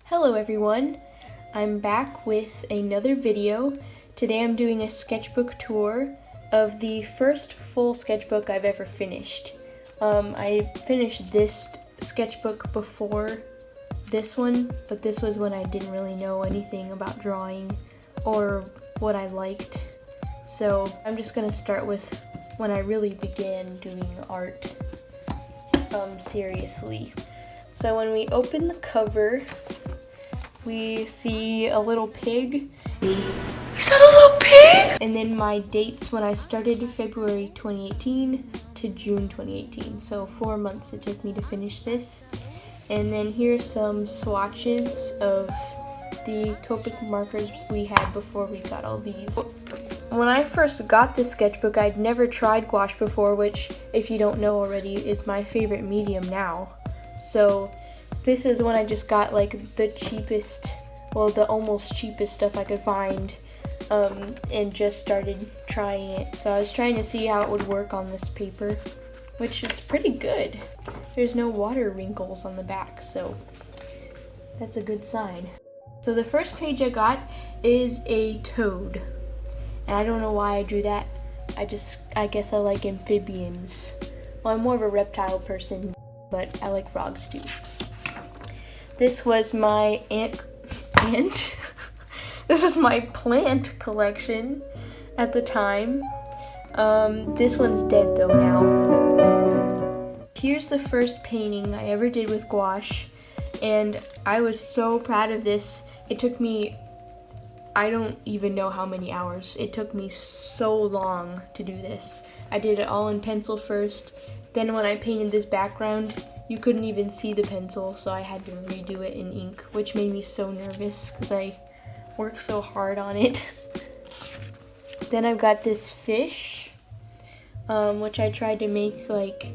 Hello everyone, I'm back with another video. Today I'm doing a sketchbook tour of the first full sketchbook I've ever finished. I finished this sketchbook before this one, but this was when I didn't really know anything about drawing or what I liked. So I'm just going to start with when I really began doing art seriously. So when we open the cover, we see a little pig. Is that a little pig? And then my dates when I started February 2018 to June 2018. So 4 months it took me to finish this. And then here's some swatches of the Copic markers we had before we got all these. When I first got this sketchbook, I'd never tried gouache before, which, if you don't know already, is my favorite medium now. So this is when I just got like the cheapest, well, the almost cheapest stuff I could find, and just started trying it. So I was trying to see how it would work on this paper, which is pretty good. There's no water wrinkles on the back, so that's a good sign. So the first page I got is a toad, and I don't know why I drew that. I guess I like amphibians. Well, I'm more of a reptile person, but I like frogs too. This was my this is my plant collection at the time. This one's dead though now. Here's the first painting I ever did with gouache, and I was so proud of this. It took me, I don't even know how many hours. It took me so long to do this. I did it all in pencil first. Then when I painted this background, you couldn't even see the pencil, so I had to redo it in ink, which made me so nervous because I worked so hard on it. Then I've got this fish, which I tried to make like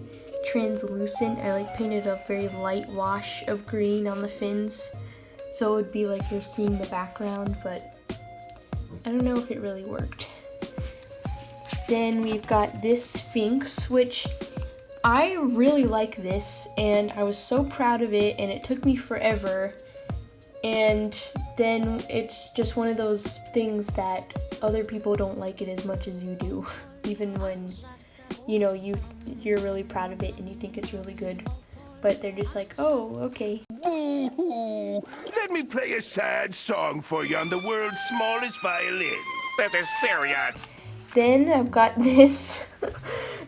translucent. I like painted a very light wash of green on the fins, so it would be like you're seeing the background, but I don't know if it really worked. Then we've got this sphinx, which I really like this, and I was so proud of it, and it took me forever. And then it's just one of those things that other people don't like it as much as you do, even when you're really proud of it and you think it's really good, but they're just like, oh, okay. Boo-hoo! Let me play a sad song for you on the world's smallest violin. This is serious. Then I've got this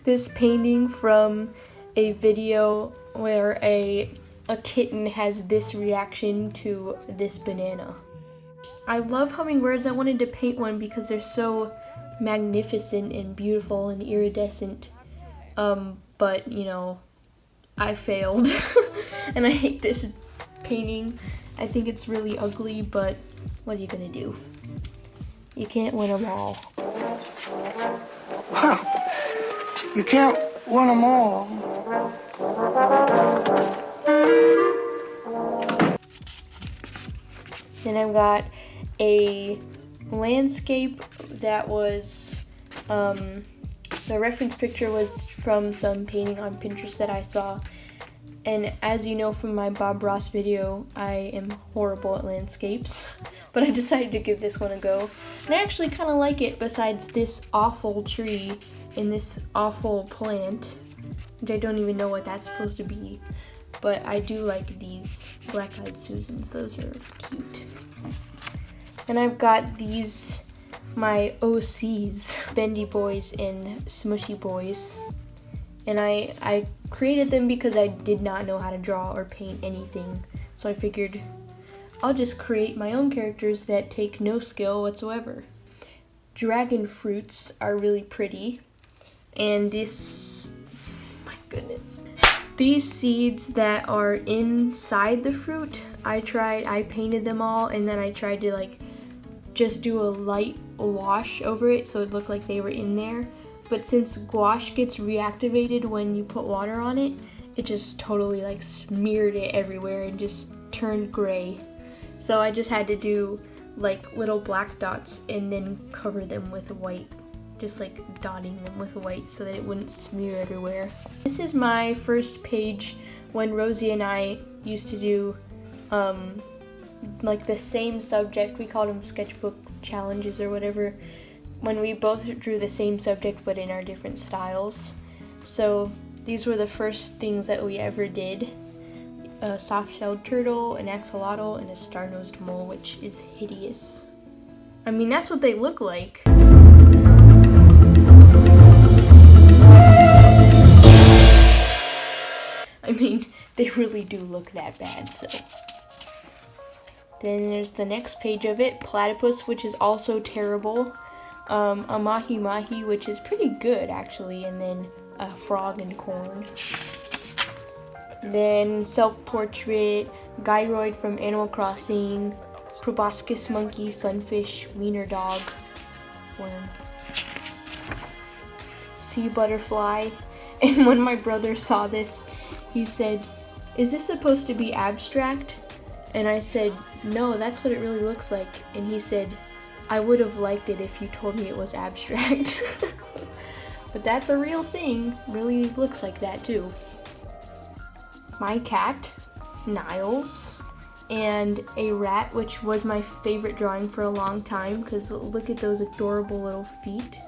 this painting from a video where a kitten has this reaction to this banana. I love hummingbirds. I wanted to paint one because they're so magnificent and beautiful and iridescent, but I failed. And I hate this painting. I think it's really ugly, but what are you gonna do? You can't win them all. You can't win them all. Then I've got a landscape that was, the reference picture was from some painting on Pinterest that I saw. And as you know from my Bob Ross video, I am horrible at landscapes, but I decided to give this one a go. And I actually kind of like it, besides this awful tree and this awful plant, which I don't even know what that's supposed to be. But I do like these black-eyed Susans. Those are cute. And I've got these, my OCs, Bendy Boys and Smushy Boys. And I created them because I did not know how to draw or paint anything. So I figured I'll just create my own characters that take no skill whatsoever. Dragon fruits are really pretty. And this, my goodness. These seeds that are inside the fruit, I painted them all, and then I tried to like just do a light wash over it so it looked like they were in there. But since gouache gets reactivated when you put water on it, it just totally like smeared it everywhere and just turned gray. So I just had to do like little black dots and then cover them with white, just like dotting them with white so that it wouldn't smear everywhere. This is my first page when Rosie and I used to do like the same subject. We called them sketchbook challenges or whatever, when we both drew the same subject but in our different styles. So these were the first things that we ever did. A soft-shelled turtle, an axolotl, and a star-nosed mole, which is hideous. I mean, that's what they look like. I mean, they really do look that bad, so. Then there's the next page of it, platypus, which is also terrible. A mahi-mahi, which is pretty good, actually, and then a frog and corn. Then self-portrait, gyroid from Animal Crossing, proboscis monkey, sunfish, wiener dog, worm, sea butterfly. And when my brother saw this, he said, "Is this supposed to be abstract?" And I said, "No, that's what it really looks like." And he said, "I would have liked it if you told me it was abstract." But that's a real thing. Really looks like that too. My cat, Niles, and a rat, which was my favorite drawing for a long time because look at those adorable little feet.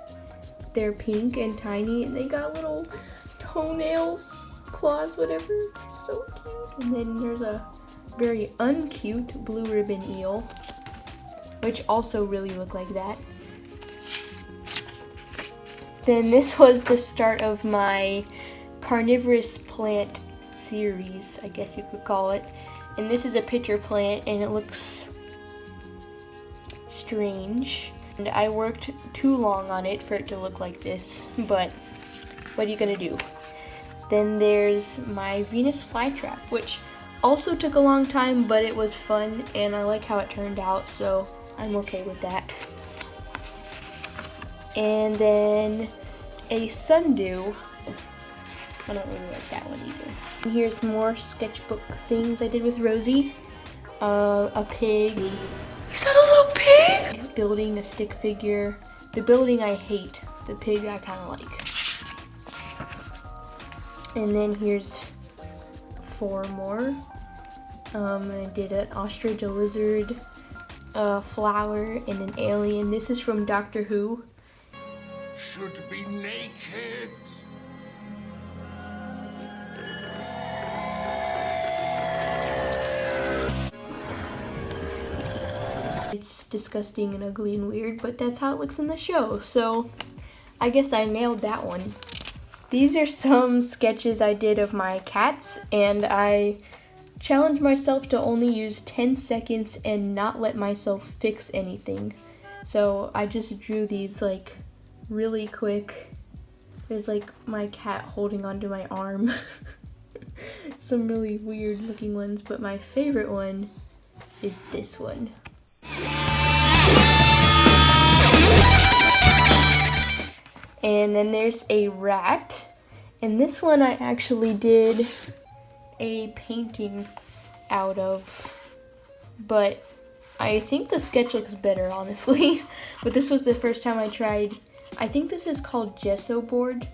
They're pink and tiny and they got little toenails, claws, whatever. So cute. And then there's a very uncute blue ribbon eel, which also really look like that. Then this was the start of my carnivorous plant series, I guess you could call it. And this is a pitcher plant and it looks strange. And I worked too long on it for it to look like this, but what are you gonna do? Then there's my Venus flytrap, which also took a long time, but it was fun and I like how it turned out, so I'm okay with that. And then a sundew. I don't really like that one either. And here's more sketchbook things I did with Rosie. A pig. Is that a little pig? Building a stick figure. The building I hate. The pig I kind of like. And then here's 4 more. I did an ostrich, a lizard, a flower, and an alien. This is from Doctor Who. Should be naked. It's disgusting and ugly and weird, but that's how it looks in the show, so I guess I nailed that one. These are some sketches I did of my cats, and I challenged myself to only use 10 seconds and not let myself fix anything. So I just drew these like really quick. There's like my cat holding onto my arm. Some really weird looking ones, but my favorite one is this one. And then there's a rat, and this one I actually did a painting out of, but I think the sketch looks better, honestly. But this was the first time I tried, I think this is called gesso board,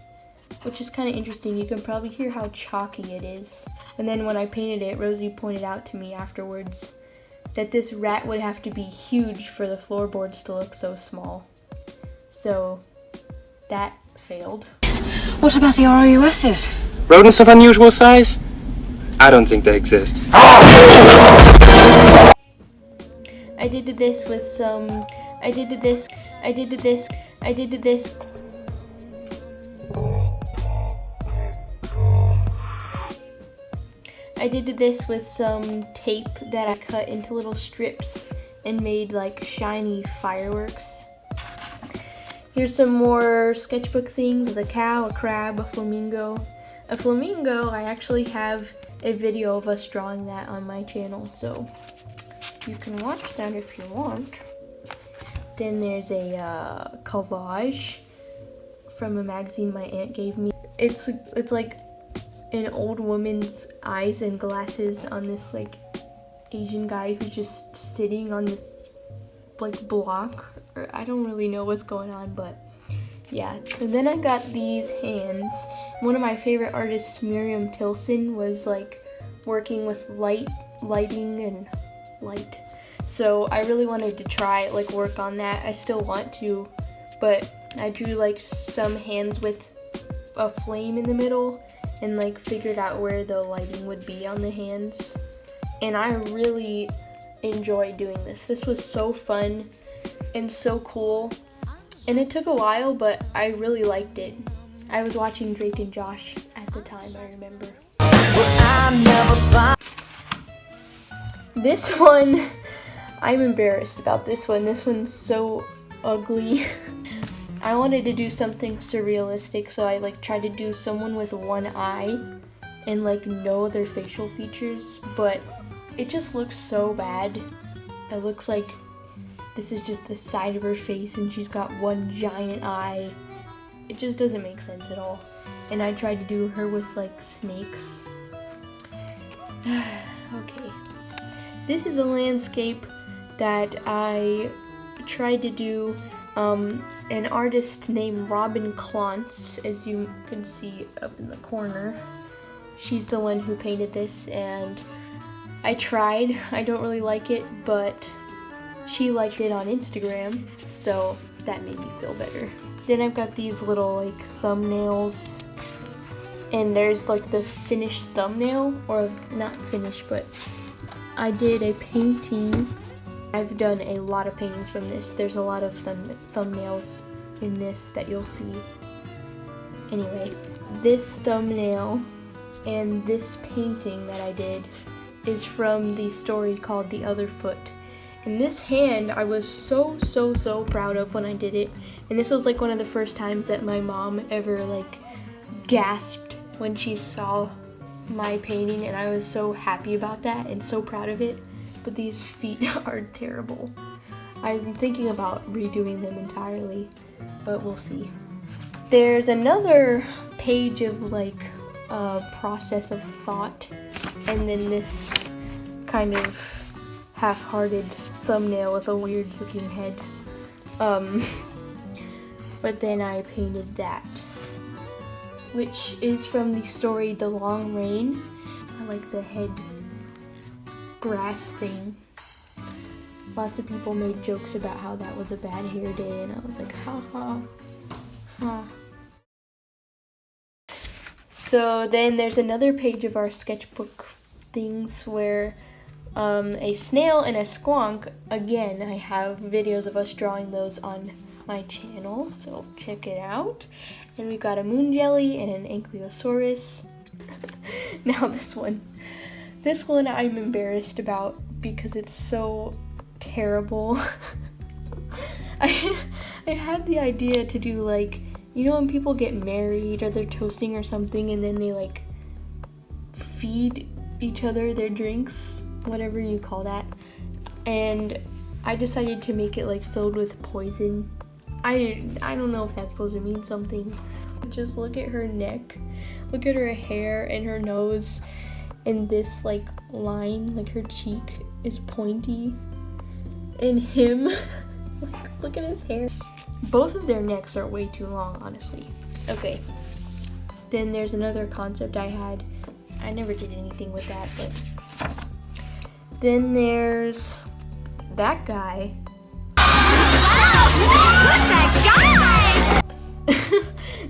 which is kind of interesting. You can probably hear how chalky it is. And then when I painted it, Rosie pointed out to me afterwards that this rat would have to be huge for the floorboards to look so small. So that failed. What about the ROUSs? Rodents of unusual size? I don't think they exist. I did this with some, I did this with some tape that I cut into little strips and made like shiny fireworks. Here's some more sketchbook things: a cow, a crab, a flamingo. A flamingo, I actually have a video of us drawing that on my channel, so you can watch that if you want. Then there's a collage from a magazine my aunt gave me. It's like an old woman's eyes and glasses on this like Asian guy who's just sitting on this like block, or I don't really know what's going on, but yeah. And then I got these hands. One of my favorite artists, Miriam Tilson, was like working with lighting and light So I really wanted to try, like, work on that. I still want to, but I drew, like, some hands with a flame in the middle and, like, figured out where the lighting would be on the hands. And I really enjoyed doing this. This was so fun and so cool. And it took a while, but I really liked it. I was watching Drake and Josh at the time, I remember. This one, I'm embarrassed about this one. This one's so ugly. I wanted to do something surrealistic, so I like tried to do someone with one eye and like no other facial features, but it just looks so bad. It looks like this is just the side of her face and she's got one giant eye. It just doesn't make sense at all. And I tried to do her with like snakes. Okay. This is a landscape that I tried to do. An artist named Robin Klontz, as you can see up in the corner. She's the one who painted this, and I tried. I don't really like it, but she liked it on Instagram, so that made me feel better. Then I've got these little like thumbnails, and there's like the finished thumbnail, or not finished, but I did a painting. I've done a lot of paintings from this. There's a lot of thumbnails in this that you'll see. Anyway, this thumbnail and this painting that I did is from the story called The Other Foot. And this hand I was so proud of when I did it. And this was like one of the first times that my mom ever like gasped when she saw my painting, and I was so happy about that and so proud of it. But these feet are terrible. I'm thinking about redoing them entirely, but we'll see. There's another page of like a process of thought, and then this kind of half-hearted thumbnail with a weird looking head. But then I painted that, which is from the story The Long Rain. I like the head grass thing. Lots of people made jokes about how that was a bad hair day, and I was like, ha ha ha. So then there's another page of our sketchbook things where a snail and a squonk. Again, I have videos of us drawing those on my channel, so check it out. And we've got a moon jelly and an ankylosaurus. Now this one I'm embarrassed about because it's so terrible. I had the idea to do like, you know when people get married or they're toasting or something and then they like feed each other their drinks, whatever you call that. And I decided to make it like filled with poison. I don't know if that's supposed to mean something. Just look at her neck, look at her hair and her nose, and this like line, like her cheek is pointy. And him, look at his hair. Both of their necks are way too long, honestly. Okay, then there's another concept I had. I never did anything with that, but then there's that guy.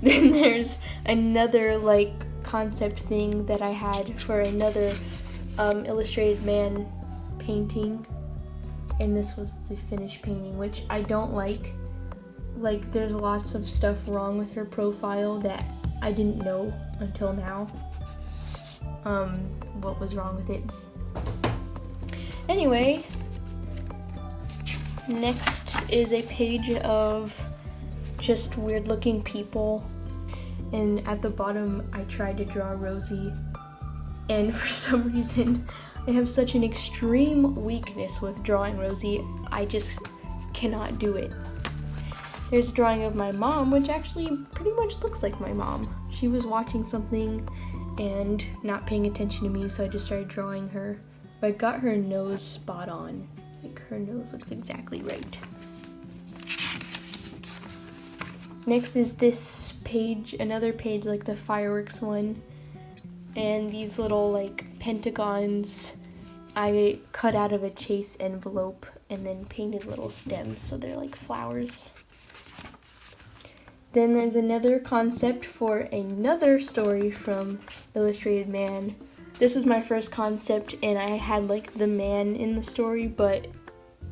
Then there's another like concept thing that I had for another illustrated man painting, and this was the finished painting, which I don't like. Like, there's lots of stuff wrong with her profile that I didn't know until now. What was wrong with it? Anyway, next is a page of just weird looking people, and at the bottom I tried to draw Rosie, and for some reason I have such an extreme weakness with drawing Rosie. I just cannot do it. There's a drawing of my mom, which actually pretty much looks like my mom. She was watching something and not paying attention to me, so I just started drawing her. But I got her nose spot on. Like, her nose looks exactly right. Next is this page, another page like the fireworks one. And these little like pentagons I cut out of a chase envelope and then painted little stems so they're like flowers. Then there's another concept for another story from Illustrated Man. This was my first concept and I had like the man in the story, but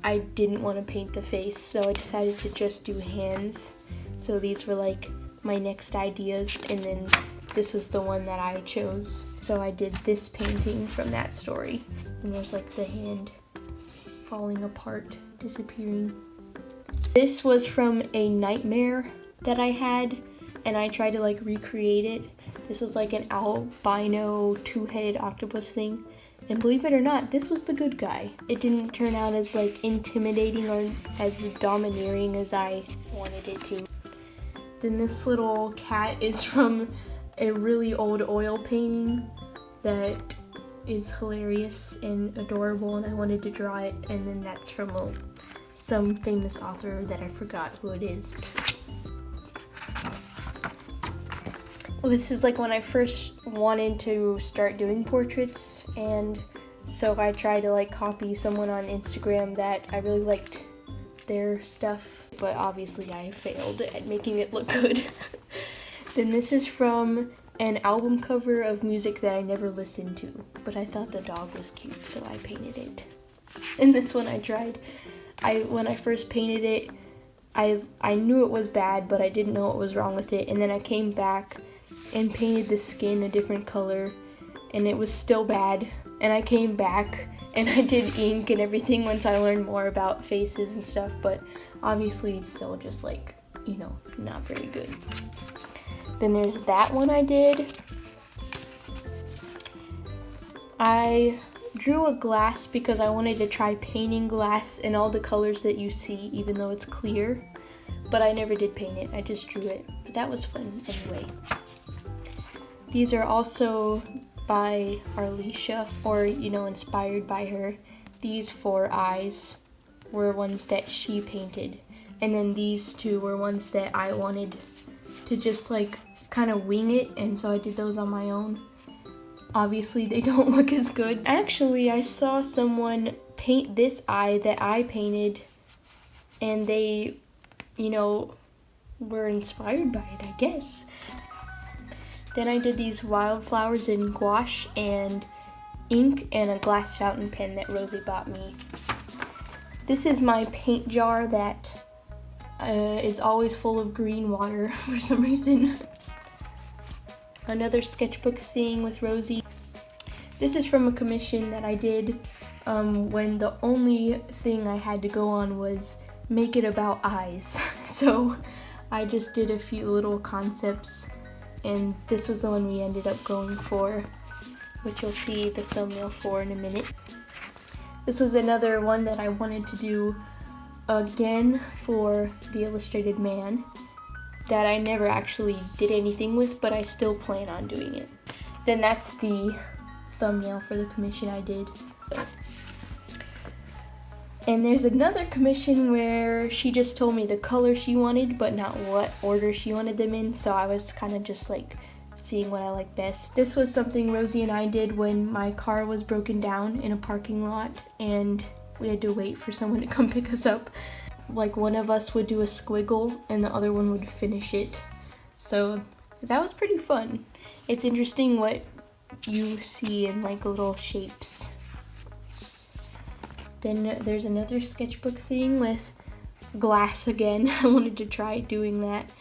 I didn't want to paint the face, so I decided to just do hands. So these were like my next ideas, and then this was the one that I chose. So I did this painting from that story, and there's like the hand falling apart, disappearing. This was from a nightmare that I had, and I tried to like recreate it. This is like an albino two-headed octopus thing, and believe it or not, this was the good guy. It didn't turn out as like intimidating or as domineering as I wanted it to. Then this little cat is from a really old oil painting that is hilarious and adorable, and I wanted to draw it, and then that's from some famous author that I forgot who it is. Well, this is like when I first wanted to start doing portraits, and so I tried to like copy someone on Instagram that I really liked their stuff, but obviously I failed at making it look good. Then this is from an album cover of music that I never listened to, but I thought the dog was cute, so I painted it. And this one I tried. When I first painted it, I knew it was bad, but I didn't know what was wrong with it, and then I came back and painted the skin a different color, and it was still bad, and I came back and I did ink and everything once I learned more about faces and stuff, but obviously it's still just like, you know, not very good. Then there's that one I did. I drew a glass because I wanted to try painting glass in all the colors that you see, even though it's clear, but I never did paint it, I just drew it, but that was fun anyway. These are also by Arlisha, or, you know, inspired by her. These 4 eyes were ones that she painted, and then these 2 were ones that I wanted to just like kind of wing it, and so I did those on my own. Obviously they don't look as good. Actually, I saw someone paint this eye that I painted, and they, you know, were inspired by it, I guess. Then I did these wildflowers in gouache and ink and a glass fountain pen that Rosie bought me. This is my paint jar that is always full of green water for some reason. Another sketchbook thing with Rosie. This is from a commission that I did when the only thing I had to go on was make it about eyes. So I just did a few little concepts, and this was the one we ended up going for, which you'll see the thumbnail for in a minute. This was another one that I wanted to do again for the Illustrated Man that I never actually did anything with, but I still plan on doing it. Then that's the thumbnail for the commission I did. And there's another commission where she just told me the color she wanted, but not what order she wanted them in, so I was kind of just like seeing what I like best. This was something Rosie and I did when my car was broken down in a parking lot, and we had to wait for someone to come pick us up. Like, one of us would do a squiggle and the other one would finish it. So that was pretty fun. It's interesting what you see in like little shapes. Then there's another sketchbook thing with glass again. I wanted to try doing that.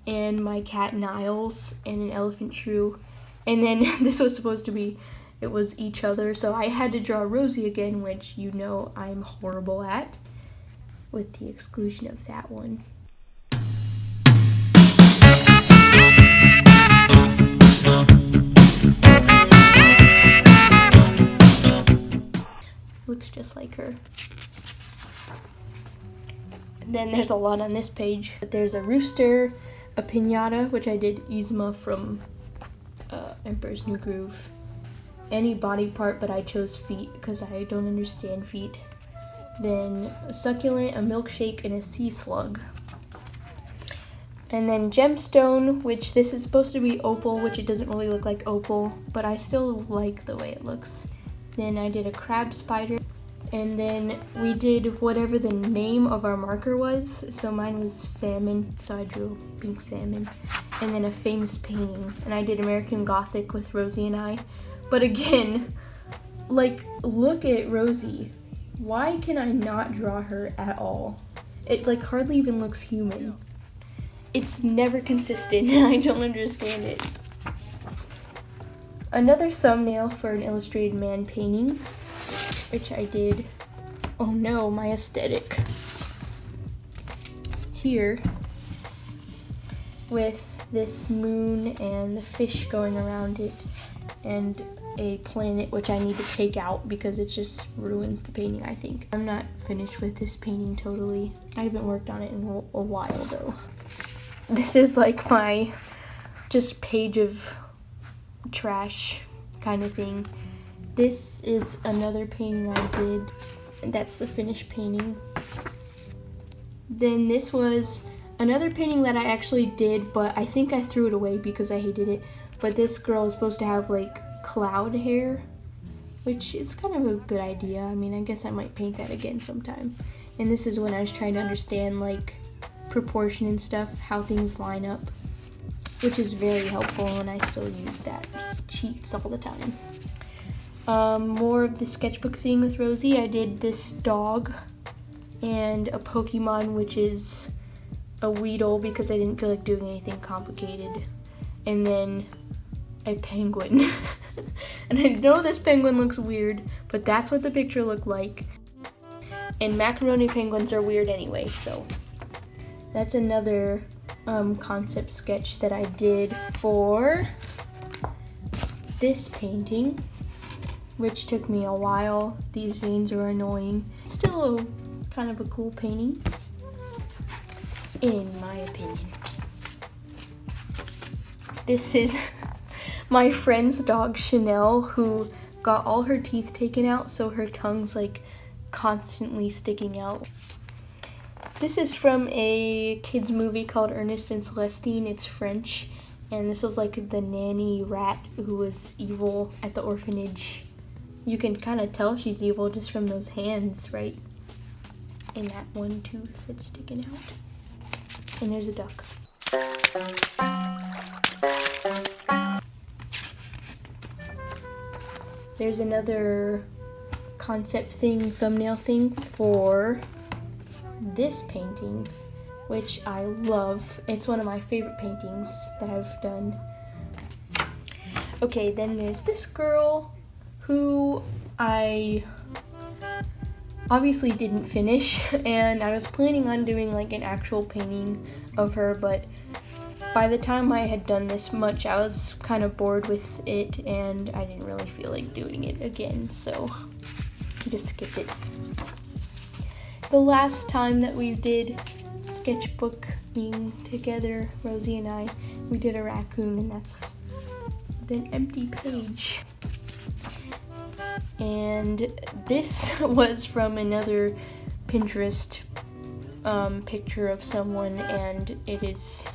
And my cat Niles and an elephant shrew. And then this was supposed to be, it was each other. So I had to draw Rosie again, which you know I'm horrible at, with the exclusion of that one. Looks just like her. And then there's a lot on this page. There's a rooster, a piñata, which I did Yzma from Emperor's New Groove. Any body part, but I chose feet because I don't understand feet. Then a succulent, a milkshake, and a sea slug. And then gemstone, which this is supposed to be opal, which it doesn't really look like opal, but I still like the way it looks. Then I did a crab spider. And then we did whatever the name of our marker was. So mine was salmon, so I drew a pink salmon. And then a famous painting. And I did American Gothic with Rosie and I. But again, like, look at Rosie. Why can I not draw her at all? It like hardly even looks human. It's never consistent. I don't understand it. Another thumbnail for an illustrated man painting, which I did. Oh no, my aesthetic. Here, with this moon and the fish going around it, and a planet which I need to take out because it just ruins the painting, I think. I'm not finished with this painting totally. I haven't worked on it in a while though. This is like my just page of trash kind of thing. This is another painting I did, and that's the finished painting. Then this was another painting that I actually did, but I think I threw it away because I hated it. But this girl is supposed to have like cloud hair, which is kind of a good idea. I mean, I guess I might paint that again sometime. And this is when I was trying to understand like proportion and stuff, how things line up, which is very helpful, and I still use that cheats all the time. More of the sketchbook thing with Rosie. I did this dog and a Pokemon, which is a Weedle because I didn't feel like doing anything complicated. And then a penguin. And I know this penguin looks weird, but that's what the picture looked like. And macaroni penguins are weird anyway, so that's another concept sketch that I did for this painting, which took me a while. These veins are annoying. Still kind of a cool painting, in my opinion. This is my friend's dog Chanel, who got all her teeth taken out, so her tongue's like constantly sticking out. This is from a kids movie called Ernest and Celestine. It's French, and this is like the nanny rat who was evil at the orphanage. You can kind of tell she's evil just from those hands, right? And that one tooth that's sticking out. And there's a duck. There's another concept thing, thumbnail thing for this painting, which I love. It's one of my favorite paintings that I've done. Okay, then there's this girl who I obviously didn't finish, and I was planning on doing like an actual painting of her, but by the time I had done this much, I was kind of bored with it, and I didn't really feel like doing it again, so I just skipped it. The last time that we did sketchbooking together, Rosie and I, we did a raccoon, and that's an empty page. And this was from another Pinterest picture of someone, and it is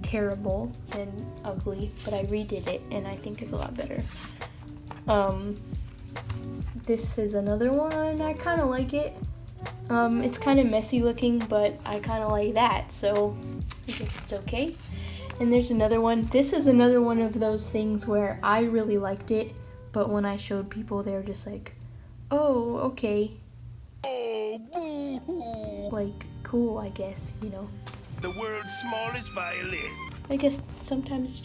terrible and ugly, but I redid it and I think it's a lot better. This is another one. I kind of like it. It's kind of messy looking, but I kind of like that, so I guess it's okay. And there's another one. This is another one of those things where I really liked it, but when I showed people, they were just like, oh, okay. Oh, boo-hoo. Like, cool, I guess, you know. The world's smallest violin. I guess sometimes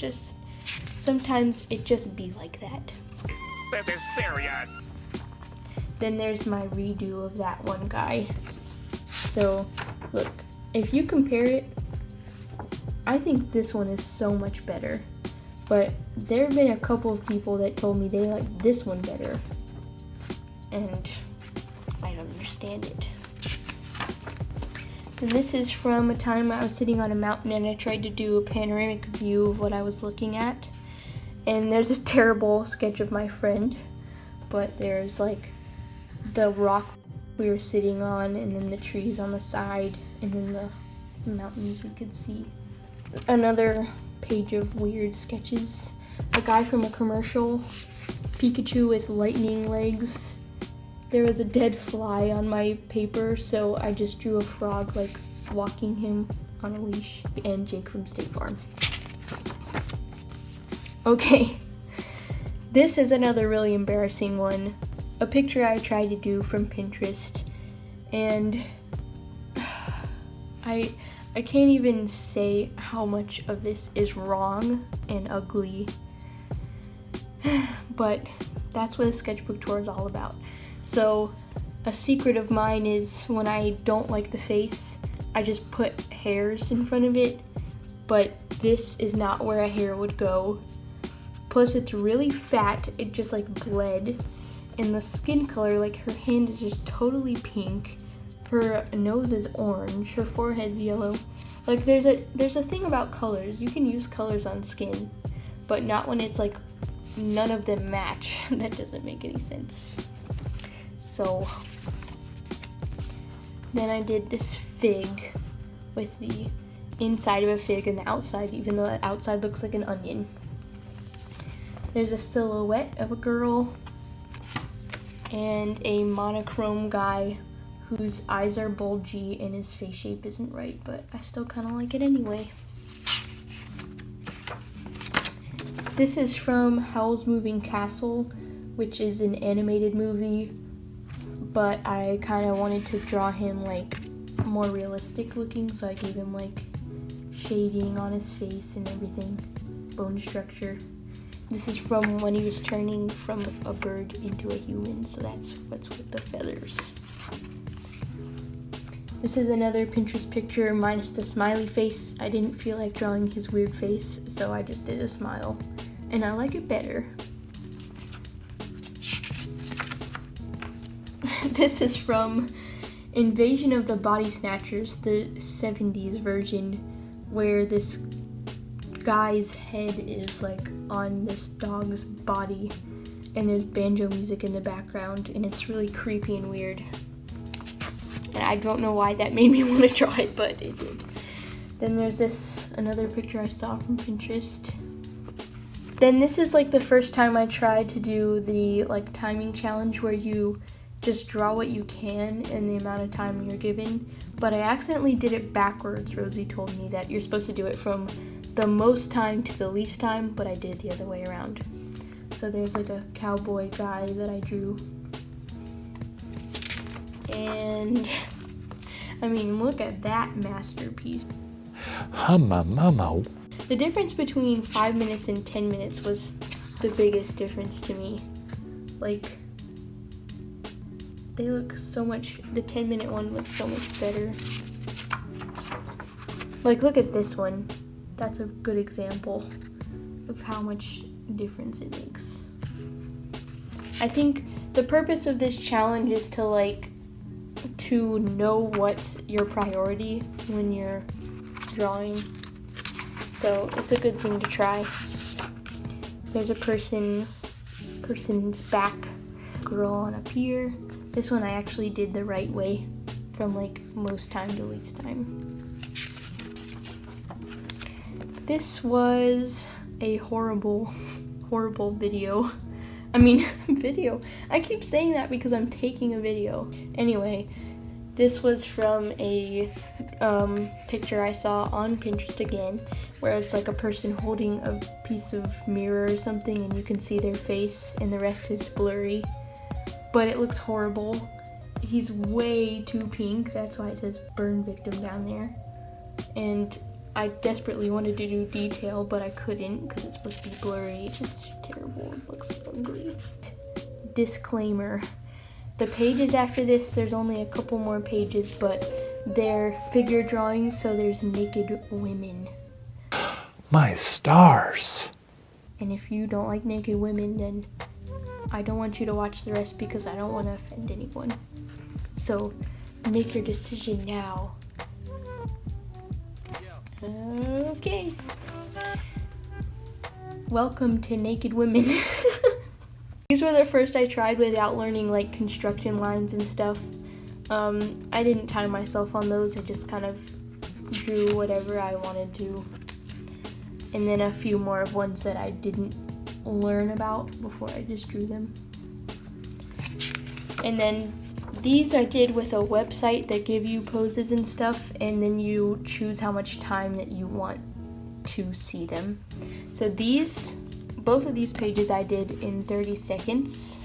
it just be like that. This is serious. Then there's my redo of that one guy. So, look, if you compare it, I think this one is so much better. But there have been a couple of people that told me they like this one better. And I don't understand it. And this is from a time I was sitting on a mountain and I tried to do a panoramic view of what I was looking at. And there's a terrible sketch of my friend, but there's like the rock we were sitting on, and then the trees on the side, and then the mountains we could see. Another page of weird sketches. A guy from a commercial Pikachu with lightning legs. There was a dead fly on my paper, so I just drew a frog like walking him on a leash, and Jake from State Farm. Okay, this is another really embarrassing one. A picture I tried to do from Pinterest, and I can't even say how much of this is wrong and ugly, but that's what a sketchbook tour is all about. So a secret of mine is when I don't like the face, I just put hairs in front of it, but this is not where a hair would go. Plus it's really fat, it just like bled, and the skin color, like her hand is just totally pink, her nose is orange, her forehead's yellow. Like there's a thing about colors, you can use colors on skin, but not when it's like none of them match. That doesn't make any sense. So then I did this fig with the inside of a fig and the outside, even though the outside looks like an onion. There's a silhouette of a girl and a monochrome guy whose eyes are bulgy and his face shape isn't right, but I still kind of like it anyway. This is from Howl's Moving Castle, which is an animated movie, but I kind of wanted to draw him like more realistic looking, so I gave him like shading on his face and everything, bone structure. This is from when he was turning from a bird into a human, so that's what's with the feathers. This is another Pinterest picture minus the smiley face. I didn't feel like drawing his weird face, so I just did a smile, and I like it better. This is from Invasion of the Body Snatchers, the 70s version, where this guy's head is like on this dog's body, and there's banjo music in the background, and it's really creepy and weird. And I don't know why that made me want to draw it, but it did. Then there's another picture I saw from Pinterest. Then this is like the first time I tried to do the like timing challenge where you just draw what you can in the amount of time you're given. But I accidentally did it backwards. Rosie told me that you're supposed to do it from the most time to the least time, but I did it the other way around. So there's like a cowboy guy that I drew. And I mean, look at that masterpiece. The difference between 5 minutes and 10 minutes was the biggest difference to me. Like, they look so much, the 10-minute one looks so much better. Like, look at this one. That's a good example of how much difference it makes. I think the purpose of this challenge is to know what's your priority when you're drawing. So it's a good thing to try. There's a person's back, girl on a pier. This one I actually did the right way, from like most time to least time. This was a horrible video. I mean, video. I keep saying that because I'm taking a video. Anyway, this was from a picture I saw on Pinterest again, where it's like a person holding a piece of mirror or something, and you can see their face, and the rest is blurry. But it looks horrible. He's way too pink. That's why it says burn victim down there. And I desperately wanted to do detail, but I couldn't because it's supposed to be blurry. It's just terrible. It looks ugly. Disclaimer. The pages after this, there's only a couple more pages, but they're figure drawings, so there's naked women. My stars. And if you don't like naked women, then I don't want you to watch the rest because I don't want to offend anyone. So make your decision now. Okay. Welcome to Naked Women. These were the first I tried without learning like construction lines and stuff. I didn't time myself on those. I just kind of drew whatever I wanted to. And then a few more of ones that I didn't learn about before I just drew them. And then these I did with a website that give you poses and stuff, and then you choose how much time that you want to see them. So both of these pages I did in 30 seconds.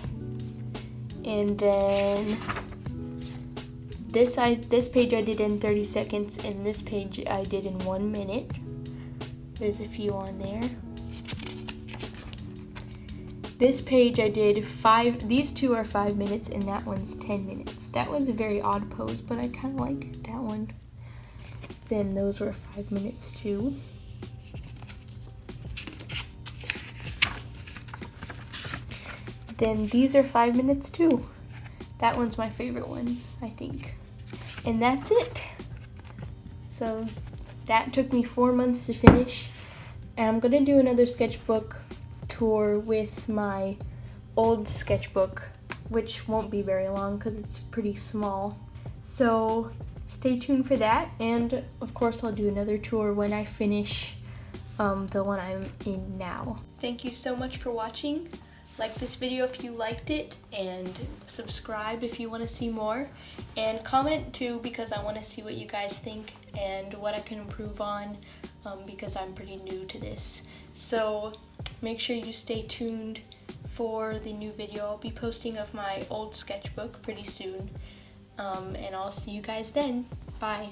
And then this page I did in 30 seconds, and this page I did in 1 minute. There's a few on there. This page I did these two are 5 minutes, and that one's 10 minutes. That was a very odd pose, but I kind of like that one. Then those were 5 minutes too. Then these are 5 minutes too. That one's my favorite one, I think. And that's it. So that took me 4 months to finish. And I'm gonna do another sketchbook tour with my old sketchbook, which won't be very long because it's pretty small. So stay tuned for that, and of course I'll do another tour when I finish the one I'm in now. Thank you so much for watching. Like this video if you liked it, and subscribe if you want to see more, and comment too, because I want to see what you guys think and what I can improve on, because I'm pretty new to this. So make sure you stay tuned for the new video. I'll be posting of my old sketchbook pretty soon, and I'll see you guys then. Bye.